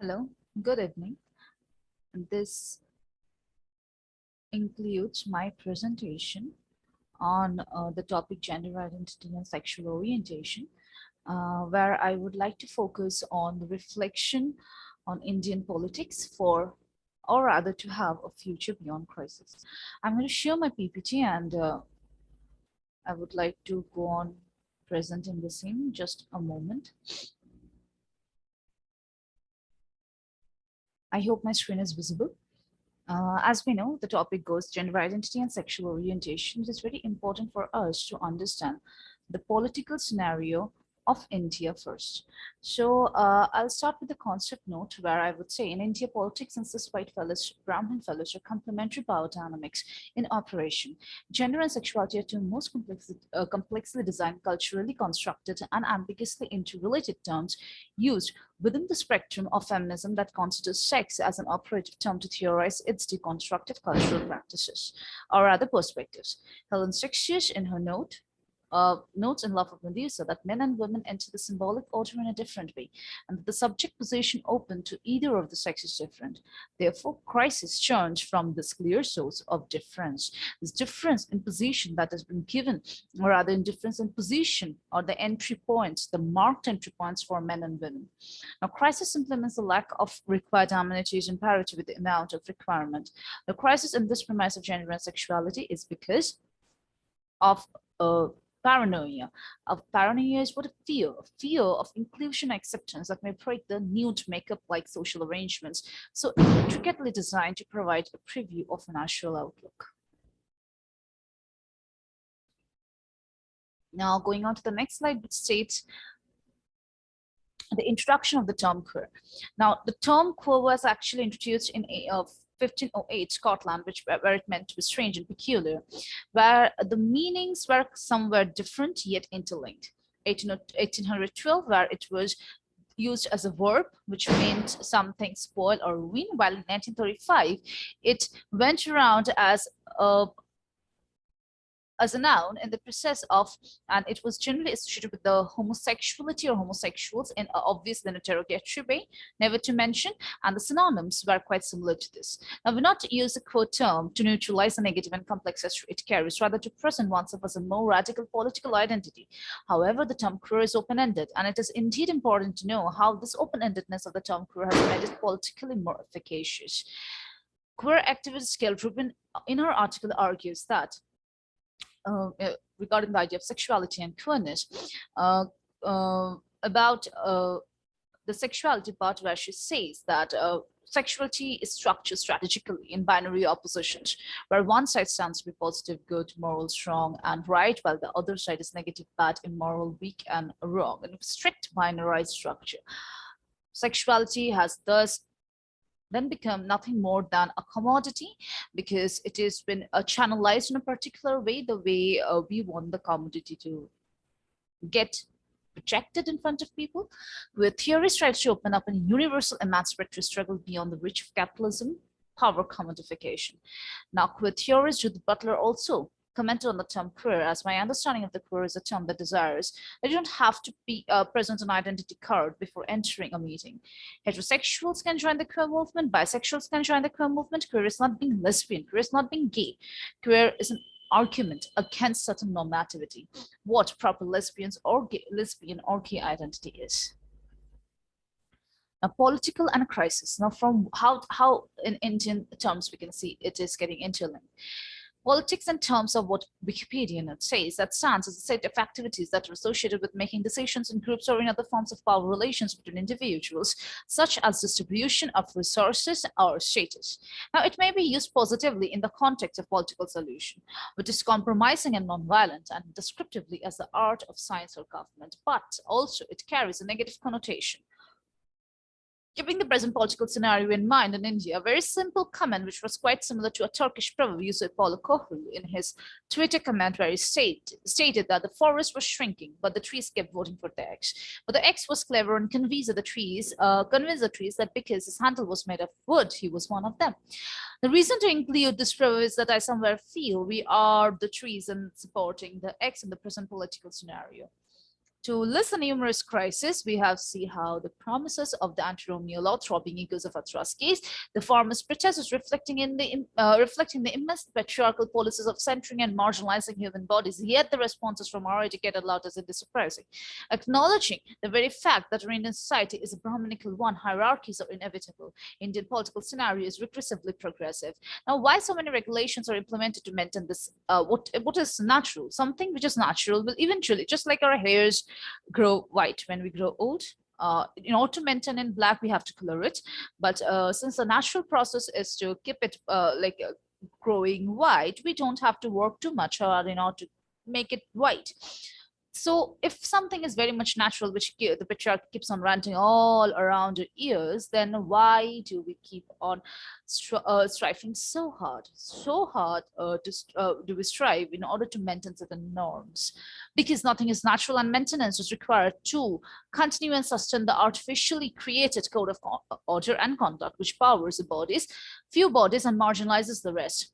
Hello, good evening. This includes my presentation on the topic gender identity and sexual orientation, where I would like to focus on the reflection on Indian politics for, or rather to have a future beyond crisis. I'm going to share my PPT and I would like to go on presenting the same just a moment. I hope my screen is visible. As we know, the topic goes gender identity and sexual orientation. It is very important for us to understand the political scenario of India first. So I'll start with the concept note where I would say in India, politics and cis white fellows, Brahmin fellows are complementary power dynamics in operation. Gender and sexuality are two most complexly designed, culturally constructed, and ambiguously interrelated terms used within the spectrum of feminism that considers sex as an operative term to theorize its deconstructive cultural practices or other perspectives. Helen Sixtius, in her notes in Love of Medusa, that men and women enter the symbolic order in a different way, and that the subject position open to either of the sex is different. Therefore, crisis turns from this clear source of difference. This difference in position that has been given, or rather in difference in position, or the entry points, the marked entry points for men and women. Now, crisis implements the lack of required amenities in parity with the amount of requirement. The crisis in this premise of gender and sexuality is because of paranoia. Paranoia is what a fear of inclusion acceptance that may break the nude makeup-like social arrangements, so intricately designed to provide a preview of a natural outlook. Now, going on to the next slide, which states the introduction of the term queer. Now, the term queer was actually introduced in 1508 Scotland, where it meant to be strange and peculiar, where the meanings were somewhere different yet interlinked. 1812, where it was used as a verb, which meant something spoil or ruin, while in 1935, it went around as a noun in the process of, and it was generally associated with the homosexuality or homosexuals in obviously an interrogatory way, never to mention, and the synonyms were quite similar to this. Now, we not use the queer term to neutralize the negative and complex history it carries, rather to present oneself as a more radical political identity. However, the term queer is open-ended, and it is indeed important to know how this open-endedness of the term queer has made it politically more efficacious. Queer activist Gail Rubin, in her article, argues that regarding the idea of sexuality and queerness, about the sexuality part, where she says that sexuality is structured strategically in binary oppositions, where one side stands to be positive, good, moral, strong, and right, while the other side is negative, bad, immoral, weak, and wrong, in a strict binarized structure. Sexuality has thus then become nothing more than a commodity, because it has been channelized in a particular way, the way we want the commodity to get projected in front of people, where theories tries to open up a universal emancipatory struggle beyond the reach of capitalism, power commodification. Now, queer theorist Judith Butler also commented on the term queer, as my understanding of the queer is a term that desires that you don't have to be present an identity card before entering a meeting. Heterosexuals can join the queer movement, bisexuals can join the queer movement. Queer is not being lesbian, queer is not being gay. Queer is an argument against certain normativity, what proper lesbian or gay identity is. Now, political and crisis. Now, from how in Indian terms we can see it is getting interlinked. Politics in terms of what Wikipedia note says, that stands as a set of activities that are associated with making decisions in groups or in other forms of power relations between individuals, such as distribution of resources or status. Now, it may be used positively in the context of political solution, which is compromising and nonviolent, and descriptively as the art of science or government, but also it carries a negative connotation. Keeping the present political scenario in mind in India, a very simple comment, which was quite similar to a Turkish proverb used by Paulo Coelho in his Twitter comment, where he stated that the forest was shrinking, but the trees kept voting for the X. But the X was clever and convinced the trees that because his handle was made of wood, he was one of them. The reason to include this proverb is that I somewhere feel we are the trees and supporting the X in the present political scenario. To list a numerous crises, we have see how the promises of the anti-Romeo law throbbing echoes of Atra's case, the farmers' protests reflecting the immense patriarchal policies of centering and marginalizing human bodies, yet the responses from our educated loudness is surprising. Acknowledging the very fact that our Indian society is a Brahminical one, hierarchies are inevitable. Indian political scenario is regressively progressive. Now, why so many regulations are implemented to maintain this? What is natural? Something which is natural will eventually, just like our hairs grow white when we grow old. In order to maintain in black, we have to color it. But since the natural process is to keep it growing white, we don't have to work too much in order to make it white. So if something is very much natural, which the patriarchy keeps on ranting all around our ears, then why do we keep on striving so hard do we strive in order to maintain certain norms? Because nothing is natural, and maintenance is required to continue and sustain the artificially created code of order and conduct, which powers the bodies, few bodies, and marginalizes the rest.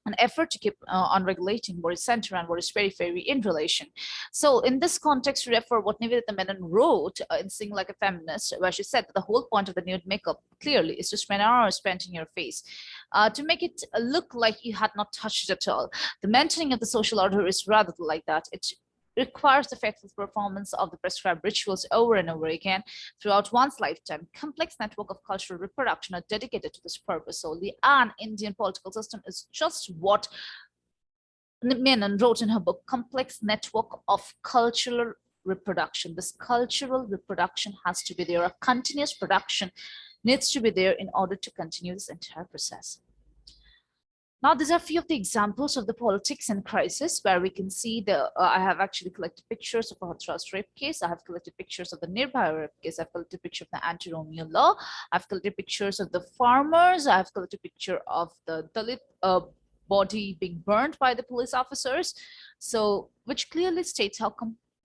An effort to keep on regulating what is center and what is periphery in relation. So in this context, we refer what Nivedita Menon wrote in Sing Like a Feminist, where she said that the whole point of the nude makeup clearly is to spend hours painting your face to make it look like you had not touched it at all. The maintaining of the social order is rather like that. It requires the faithful performance of the prescribed rituals over and over again throughout one's lifetime. Complex network of cultural reproduction are dedicated to this purpose solely, and Indian political system is just what Menon wrote in her book, Complex Network of Cultural Reproduction. This cultural reproduction has to be there. A continuous production needs to be there in order to continue this entire process. Now, these are a few of the examples of the politics and crisis where we can see I have actually collected pictures of a Hathras rape case. I have collected pictures of the Nirbhaya rape case. I've collected picture of the anti-Romeo law. I've collected pictures of the farmers. I've collected picture of the Dalit body being burned by the police officers. So, which clearly states how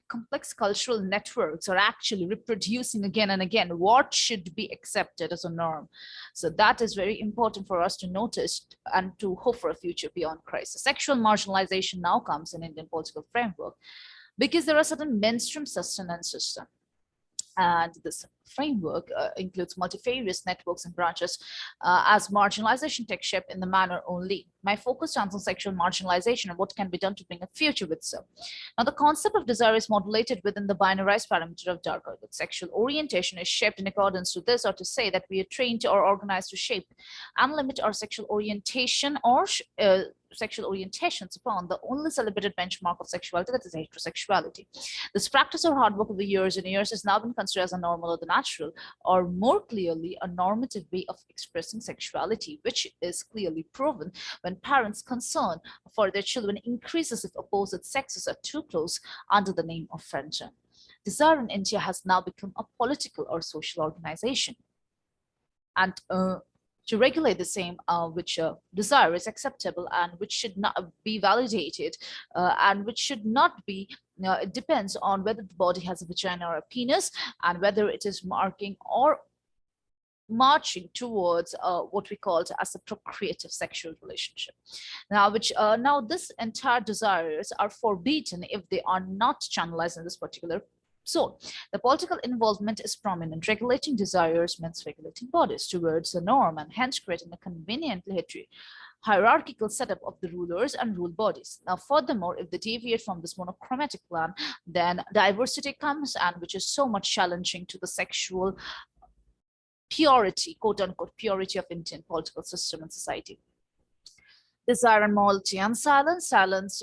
complex cultural networks are actually reproducing again and again what should be accepted as a norm. So that is very important for us to notice and to hope for a future beyond crisis. Sexual marginalization now comes in Indian political framework because there are certain mainstream sustenance system. And this framework includes multifarious networks and branches as marginalization takes shape in the manner only. My focus stands on sexual marginalization and what can be done to bring a future with so. Now, the concept of desire is modulated within the binarized parameter of Darga. That sexual orientation is shaped in accordance to this, or to say that we are trained or organized to shape and limit our sexual orientation or sexual orientations upon the only celebrated benchmark of sexuality, that is heterosexuality. This practice or hard work over years and years has now been considered as a normal or the natural, or more clearly, a normative way of expressing sexuality, which is clearly proven when parents' concern for their children increases if opposite sexes are too close under the name of friendship. Desire in India has now become a political or social organization. And to regulate the same, which desire is acceptable and which should not be validated and which should not be, it depends on whether the body has a vagina or a penis and whether it is marking or marching towards what we call as a procreative sexual relationship. Now, now this entire desires are forbidden if they are not channelized in this particular zone. The political involvement is prominent. Regulating desires means regulating bodies towards a norm and hence creating a conveniently hierarchical setup of the rulers and rule bodies. Now, furthermore, if they deviate from this monochromatic plan, then diversity comes, and which is so much challenging to the sexual purity, quote unquote, purity of Indian political system and society. Desire and morality and silence. Silence,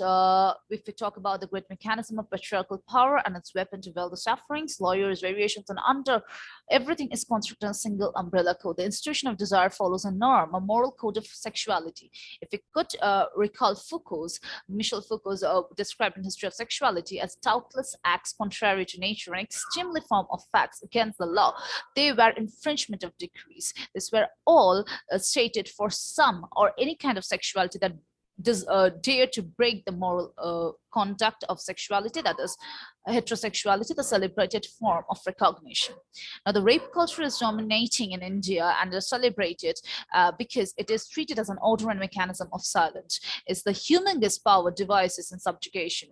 if we talk about the great mechanism of patriarchal power and its weapon to veil the sufferings, lawyers, variations, and under everything is constructed in a single umbrella code. The institution of desire follows a norm, a moral code of sexuality. If we could recall Michel Foucault's described in History of Sexuality as doubtless acts contrary to nature and extremely form of facts against the law, they were infringement of decrees. These were all stated for some or any kind of sexuality that does dare to break the moral conduct of sexuality, that is heterosexuality, the celebrated form of recognition. Now, the rape culture is dominating in India and is celebrated because it is treated as an order and mechanism of silence. It's the humongous power devices in subjugation.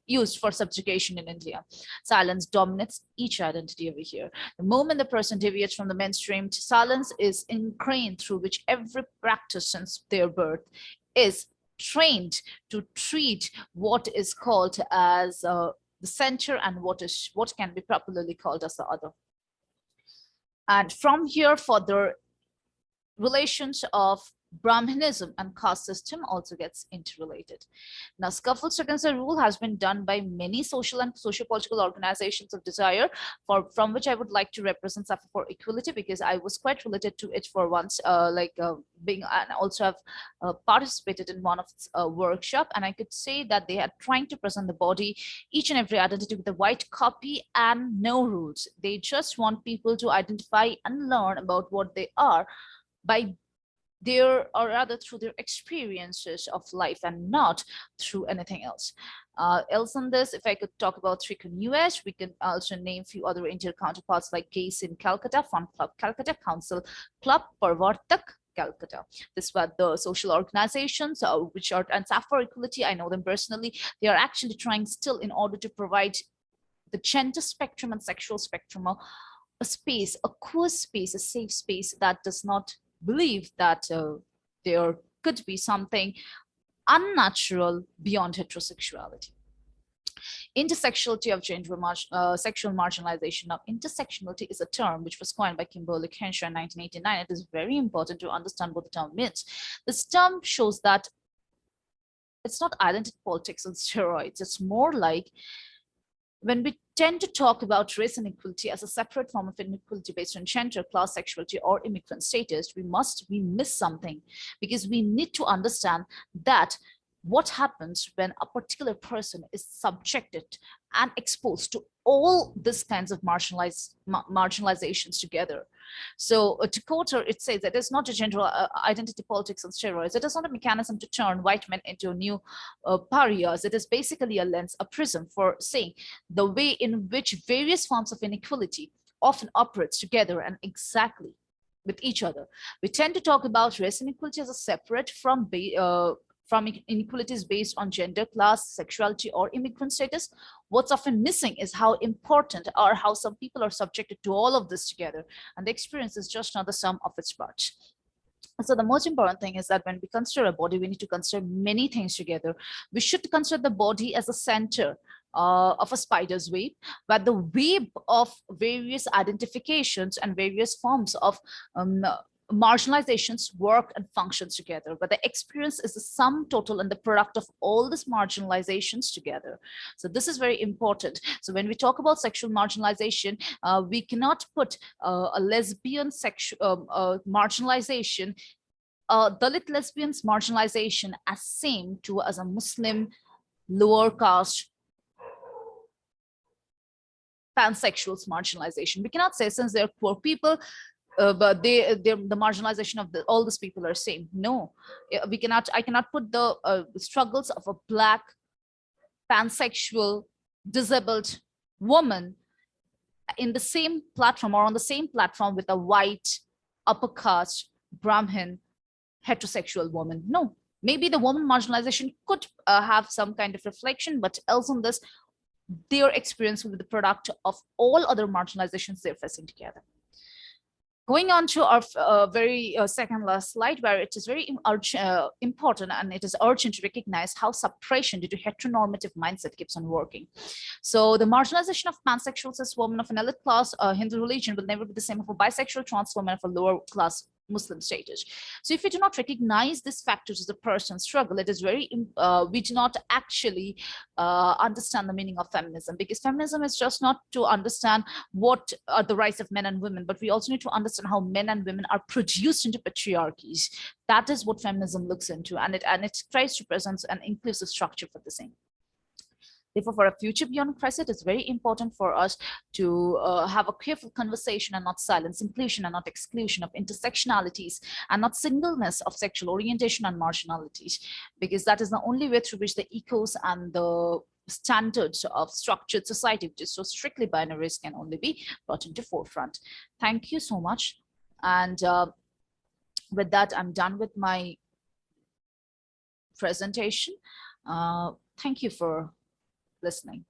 used for subjugation in India. Silence dominates each identity over here. The moment the person deviates from the mainstream, silence is ingrained through which every practice since their birth is trained to treat what is called as the center and what can be properly called as the other. And from here further, relations of Brahmanism and caste system also gets interrelated. Now, scuffles against the rule has been done by many social and socio-political organizations of desire, from which I would like to represent Suffer for Equality, because I was quite related to it for once, being, and also have participated in one of its workshop, and I could say that they are trying to present the body, each and every identity with a white copy and no rules. They just want people to identify and learn about what they are by their, or rather through their experiences of life and not through anything else. Else on this, if I could talk about Trikun US, we can also name a few other Indian counterparts like Case in Calcutta, Fun Club Calcutta, Council Club Parvartak Calcutta. This were the social organizations which are, and Suffer Equality, I know them personally. They are actually trying still in order to provide the gender spectrum and sexual spectrum a space, a queer space, a safe space that does not believe that there could be something unnatural beyond heterosexuality. Intersectionality of gender sexual marginalization. Now, intersectionality is a term which was coined by Kimberly Crenshaw in 1989. It is very important to understand what the term means. This term shows that it's not identity politics on steroids. It's more like when we tend to talk about race inequality as a separate form of inequality based on gender, class, sexuality, or immigrant status, we miss something, because we need to understand that what happens when a particular person is subjected and exposed to all these kinds of marginalizations together. So to quote her, it says that it's not a gender identity politics on steroids. It is not a mechanism to turn white men into new pariahs. It is basically a lens, a prism for saying the way in which various forms of inequality often operates together and exactly with each other. We tend to talk about race inequality as a separate from inequalities based on gender, class, sexuality, or immigrant status. What's often missing is how important or how some people are subjected to all of this together, and the experience is just not the sum of its parts. So the most important thing is that when we consider a body, we need to consider many things together. We should consider the body as a center of a spider's web, where the web of various identifications and various forms of marginalizations work and functions together, but the experience is the sum total and the product of all these marginalizations together. So this is very important. So when we talk about sexual marginalization, we cannot put a lesbian sexual marginalization, Dalit lesbians marginalization as same to as a Muslim lower caste pansexuals marginalization. We cannot say since they're poor people, but the marginalization of all these people are same. No, I cannot put the struggles of a black pansexual disabled woman in the same platform or on the same platform with a white upper caste Brahmin heterosexual woman. No, maybe the woman marginalization could have some kind of reflection, but else on this, their experience will be the product of all other marginalizations they're facing together. Going on to our very second last slide, where it is very important and it is urgent to recognize how suppression due to heteronormative mindset keeps on working. So the marginalization of pansexual cis women of an elite class Hindu religion will never be the same of a bisexual trans woman of a lower class Muslim status. So if we do not recognize these factors as a person's struggle, it is very, we do not actually understand the meaning of feminism, because feminism is just not to understand what are the rights of men and women, but we also need to understand how men and women are produced into patriarchies. That is what feminism looks into, and it tries to present an inclusive structure for the same. Therefore, for a future beyond crisis, it is very important for us to have a careful conversation and not silence, inclusion and not exclusion of intersectionalities, and not singleness of sexual orientation and marginalities, because that is the only way through which the ethos and the standards of structured society, which is so strictly binary, can only be brought into forefront. Thank you so much. And with that, I'm done with my presentation. Thank you for listening.